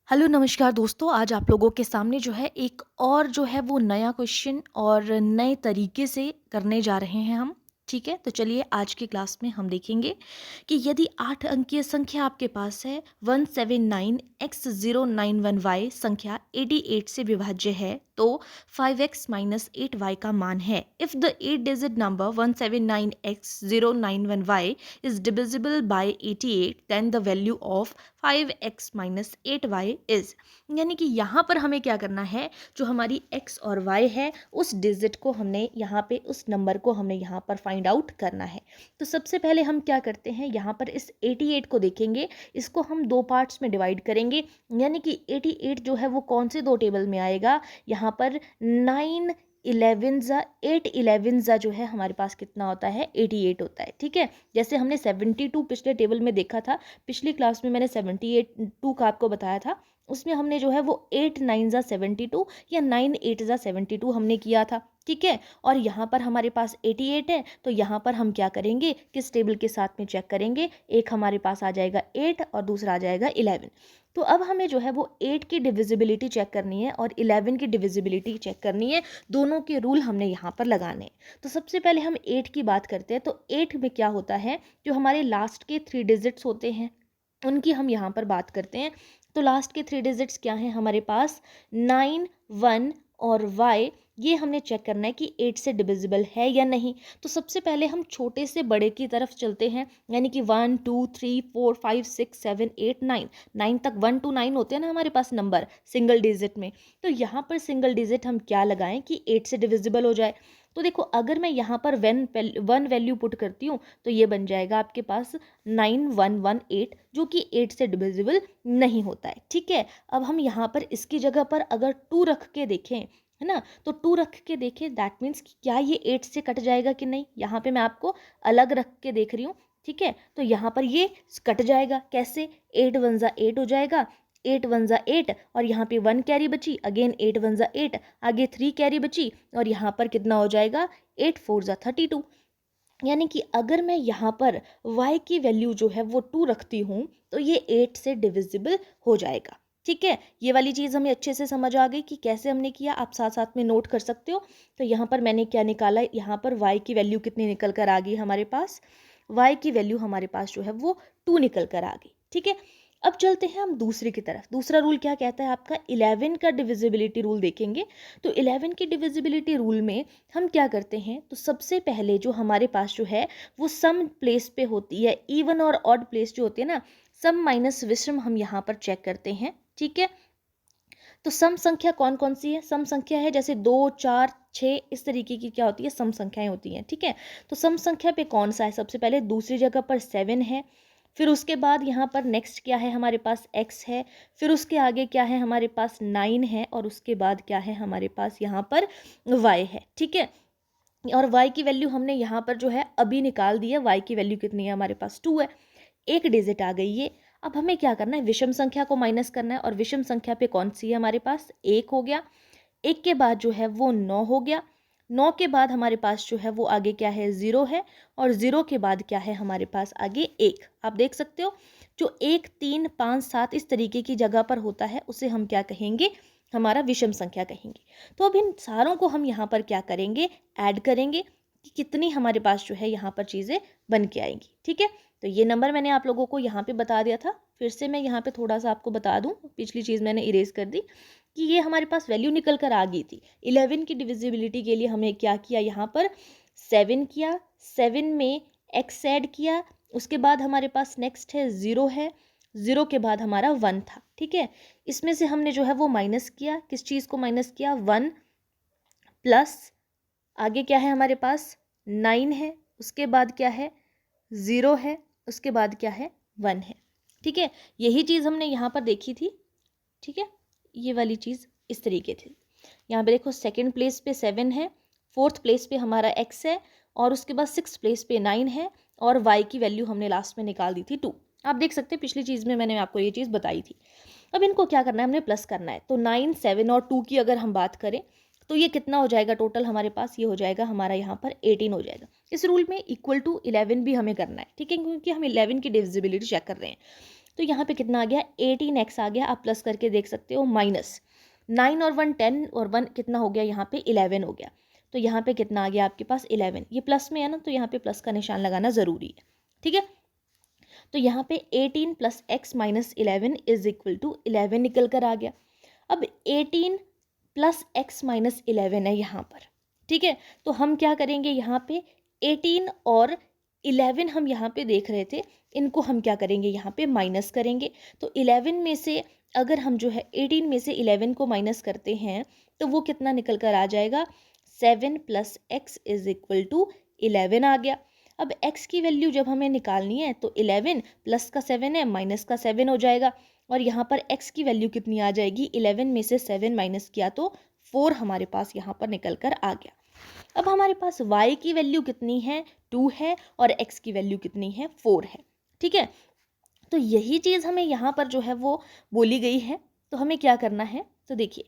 Hello नमस्कार दोस्तों, आज आप लोगों के सामने जो है एक और जो है वो नया क्वेश्चन और नए तरीके से करने जा रहे हैं हम। ठीक है, तो चलिए आज की क्लास में हम देखेंगे कि यदि 8 अंकीय संख्या आपके पास है 179x091y संख्या 88 से विभाज्य है तो 5x माइनस 8y का मान है। If the 8 digit number 179x091y is divisible by 88 then the value of 5x minus 8y is. यानी कि यहाँ पर हमें क्या करना है, जो हमारी x और y है उस डिजिट को हमने यहाँ पे, उस नंबर को हमने यहाँ पर फाइंड आउट करना है। तो सबसे पहले हम क्या करते हैं, यहाँ पर इस 88 को देखेंगे, इसको हम दो पार्ट्स में डिवाइड करेंगे। यानी कि 88 जो है वो कौन से दो टेबल में आएगा, यहाँ पर 8 11 जो है हमारे पास कितना होता है 88 होता है। ठीक है, जैसे हमने 72 पिछले टेबल में देखा था, पिछली क्लास में मैंने 72 का आपको बताया था, उसमें हमने जो है वो 8 9 72 या 9 8 72 हमने किया था। ठीक है, और यहाँ पर हमारे पास 88 है, तो यहाँ पर हम क्या करेंगे, किस टेबल के साथ में चेक करेंगे, एक हमारे पास आ जाएगा 8 और दूसरा आ जाएगा 11। तो अब हमें जो है वो 8 की डिविजिबिलिटी चेक करनी है और 11 की डिविजिबिलिटी चेक करनी है। दोनों के रूल हमने यहाँ पर लगाने हैं। तो सबसे पहले हम 8 की बात करते हैं। तो 8 में क्या होता है, जो हमारे लास्ट के 3 डिजिट्स होते हैं उनकी हम यहाँ पर बात करते हैं। तो लास्ट के 3 डिजिट्स क्या हैं हमारे पास, 9 1 और y। ये हमने चेक करना है कि 8 से डिविजिबल है या नहीं। तो सबसे पहले हम छोटे से बड़े की तरफ चलते हैं, यानी कि 1 2 3 4 5 6 7 8 9 9 तक 1 to 9 होते हैं ना हमारे पास नंबर सिंगल डिजिट में। तो यहाँ पर सिंगल डिजिट हम क्या लगाएं कि 8 से डिविजिबल हो जाए। तो देखो, अगर मैं यहाँ पर वन वैल्यू पुट करती हूँ तो ये बन जाएगा आपके पास 9118, जो कि 8 से डिविजिबल नहीं होता है। ठीक है, अब हम यहाँ पर इसकी जगह पर अगर 2 रख के देखें, है ना, तो 2 रख के देखें, दैट मीन्स क्या ये 8 से कट जाएगा कि नहीं। यहाँ पे मैं आपको अलग रख के देख रही हूँ। ठीक है, तो यहाँ पर ये कट जाएगा, कैसे, 8 1 8 हो जाएगा, 8 1 8 और यहाँ पे 1 कैरी बची, अगेन 8 1 8, आगे 3 कैरी बची और यहाँ पर कितना हो जाएगा, 8 4 32। यानी कि अगर मैं यहाँ पर y की वैल्यू जो है वो 2 रखती हूँ तो ये 8 से डिविजिबल हो जाएगा। ठीक है, ये वाली चीज़ हमें अच्छे से समझ आ गई कि कैसे हमने किया, आप साथ साथ में नोट कर सकते हो। तो यहाँ पर मैंने क्या निकाला, यहाँ पर y की वैल्यू कितनी निकल कर आ गई हमारे पास, y की वैल्यू हमारे पास जो है वो 2 निकल कर आ गई। ठीक है, अब चलते हैं हम दूसरे की तरफ। दूसरा रूल क्या कहता है आपका, 11 का डिविजिबिलिटी रूल देखेंगे। तो 11 की डिविजिबिलिटी रूल में हम क्या करते हैं, तो सबसे पहले जो हमारे पास जो है वो सम प्लेस पे होती है, इवन और ऑड प्लेस जो होती है ना, सम माइनस विषम हम यहाँ पर चेक करते हैं। ठीक है, तो सम संख्या कौन कौन सी है, सम संख्या है जैसे 2 4 6, इस तरीके की क्या होती है, सम संख्याएं होती हैं। ठीक है, तो सम संख्या पे कौन सा है, सबसे पहले दूसरी जगह पर 7 है, फिर उसके बाद यहाँ पर नेक्स्ट क्या है हमारे पास x है, फिर उसके आगे क्या है हमारे पास 9 है और उसके बाद क्या है हमारे पास यहाँ पर y है। ठीक है, और y की वैल्यू हमने यहाँ पर जो है अभी निकाल दी है, y की वैल्यू कितनी है हमारे पास 2 है, एक डिजिट आ गई ये। अब हमें क्या करना है, विषम संख्या को माइनस करना है और विषम संख्या पे कौन सी है हमारे पास, 1 हो गया, 1 के बाद जो है वो 9 हो गया, 9 के बाद हमारे पास जो है वो आगे क्या है, 0 है, और 0 के बाद क्या है हमारे पास आगे 1। आप देख सकते हो, जो 1 3 5 7 इस तरीके की जगह पर होता है उसे हम क्या कहेंगे, हमारा विषम संख्या कहेंगे। तो अब इन सारों को हम यहाँ पर क्या करेंगे, ऐड करेंगे कि कितनी हमारे पास जो है यहाँ पर चीज़ें बन के आएंगी। ठीक है, तो ये नंबर मैंने आप लोगों को यहाँ पे बता दिया था, फिर से मैं यहाँ पे थोड़ा सा आपको बता दूँ, पिछली चीज़ मैंने इरेज कर दी कि ये हमारे पास वैल्यू निकल कर आ गई थी। 11 की डिविजिबिलिटी के लिए हमें क्या किया, यहाँ पर 7 किया, 7 में x ऐड किया, उसके बाद हमारे पास नेक्स्ट है 0 है, 0 के बाद हमारा 1 था। ठीक है, इसमें से हमने जो है वो माइनस किया, किस चीज़ को माइनस किया, 1 प्लस आगे क्या है हमारे पास 9 है, उसके बाद क्या है 0 है, उसके बाद क्या है 1 है। ठीक है, यही चीज़ हमने यहाँ पर देखी थी। ठीक है, ये वाली चीज़ इस तरीके थी। यहाँ पे देखो, सेकंड प्लेस पे 7 है, फोर्थ प्लेस पे हमारा x है, और उसके बाद 6 प्लेस पे 9 है, और y की वैल्यू हमने लास्ट में निकाल दी थी 2। आप देख सकते हैं पिछली चीज़ में मैंने आपको ये चीज़ बताई थी। अब इनको क्या करना है, हमने प्लस करना है। तो 9 7 और 2 की अगर हम बात करें तो ये कितना हो जाएगा टोटल हमारे पास, ये हो जाएगा हमारा यहाँ पर 18 हो जाएगा। इस रूल में इक्वल टू 11 भी हमें करना है। ठीक है, क्योंकि हम 11 की डिविजिबिलिटी चेक कर रहे हैं। तो यहाँ पे कितना आ गया 18x आ गया, आप प्लस करके देख सकते हो, माइनस 9 और 1 10 और 1 कितना हो गया यहाँ पे 11 हो गया। तो यहाँ पे कितना आ गया आपके पास 11, ये प्लस में है ना, तो यहाँ पे प्लस का निशान लगाना ज़रूरी है, ठीक है। तो यहाँ पे 18 plus x minus 11 is equal to 11 निकल कर आ गया। अब 18 प्लस x माइनस 11 है यहाँ पर, ठीक है। तो हम क्या करेंगे, यहाँ पे 18 और 11 हम यहाँ पे देख रहे थे, इनको हम क्या करेंगे, यहाँ पे माइनस करेंगे। तो 11 में से अगर हम जो है 18 में से 11 को माइनस करते हैं तो वो कितना निकल कर आ जाएगा, 7 plus x is equal to 11 आ गया। अब x की वैल्यू जब हमें निकालनी है तो 11 प्लस का 7 है, माइनस का 7 हो जाएगा, और यहाँ पर x की वैल्यू कितनी आ जाएगी, 11 में से 7 माइनस किया तो 4 हमारे पास यहाँ पर निकल कर आ गया। अब हमारे पास y की वैल्यू कितनी है, 2 है, और x की वैल्यू कितनी है, 4 है, ठीक है। तो यही चीज़ हमें यहाँ पर जो है वो बोली गई है। तो हमें क्या करना है, तो देखिए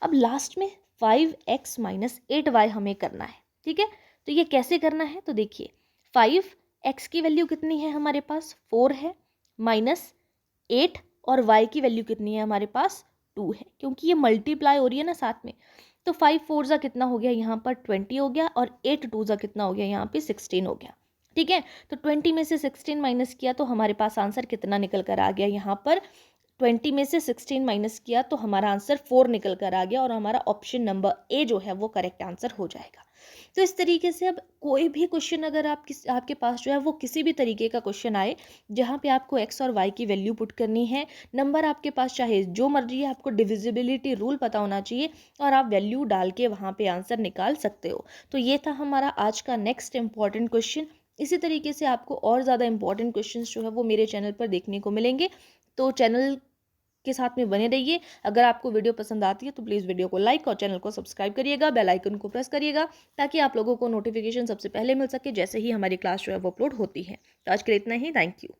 अब लास्ट में 5x माइनस 8y हमें करना है, ठीक है। तो ये कैसे करना है, तो देखिए 5x की वैल्यू कितनी है हमारे पास, 4 है, माइनस 8, और y की वैल्यू कितनी है हमारे पास, 2 है, क्योंकि ये मल्टीप्लाई हो रही है ना साथ में। तो 5 4 ज़ा कितना हो गया यहाँ पर 20 हो गया, और 8 2 ज़ा कितना हो गया यहाँ पे 16 हो गया, ठीक है। तो 20 में से 16 माइनस किया तो हमारे पास आंसर कितना निकल कर आ गया, यहाँ पर 20 में से 16 माइनस किया तो हमारा आंसर 4 निकल कर आ गया, और हमारा ऑप्शन नंबर ए जो है वो करेक्ट आंसर हो जाएगा। तो इस तरीके से अब कोई भी क्वेश्चन अगर आपके पास जो है वो किसी भी तरीके का क्वेश्चन आए जहाँ पे आपको x और y की वैल्यू पुट करनी है, नंबर आपके पास चाहे जो मर्जी है, आपको डिविजिबिलिटी रूल पता होना चाहिए और आप वैल्यू डाल के वहाँ पे आंसर निकाल सकते हो। तो ये था हमारा आज का नेक्स्ट इंपॉर्टेंट क्वेश्चन। इसी तरीके से आपको और ज़्यादा इंपॉर्टेंट क्वेश्चंस जो है वो मेरे चैनल पर देखने को मिलेंगे, तो चैनल के साथ में बने रहिए। अगर आपको वीडियो पसंद आती है तो प्लीज़ वीडियो को लाइक और चैनल को सब्सक्राइब करिएगा, बेल आइकन को प्रेस करिएगा, ताकि आप लोगों को नोटिफिकेशन सबसे पहले मिल सके जैसे ही हमारी क्लास जो है वो अपलोड होती है। तो आज के लिए इतना ही, थैंक यू।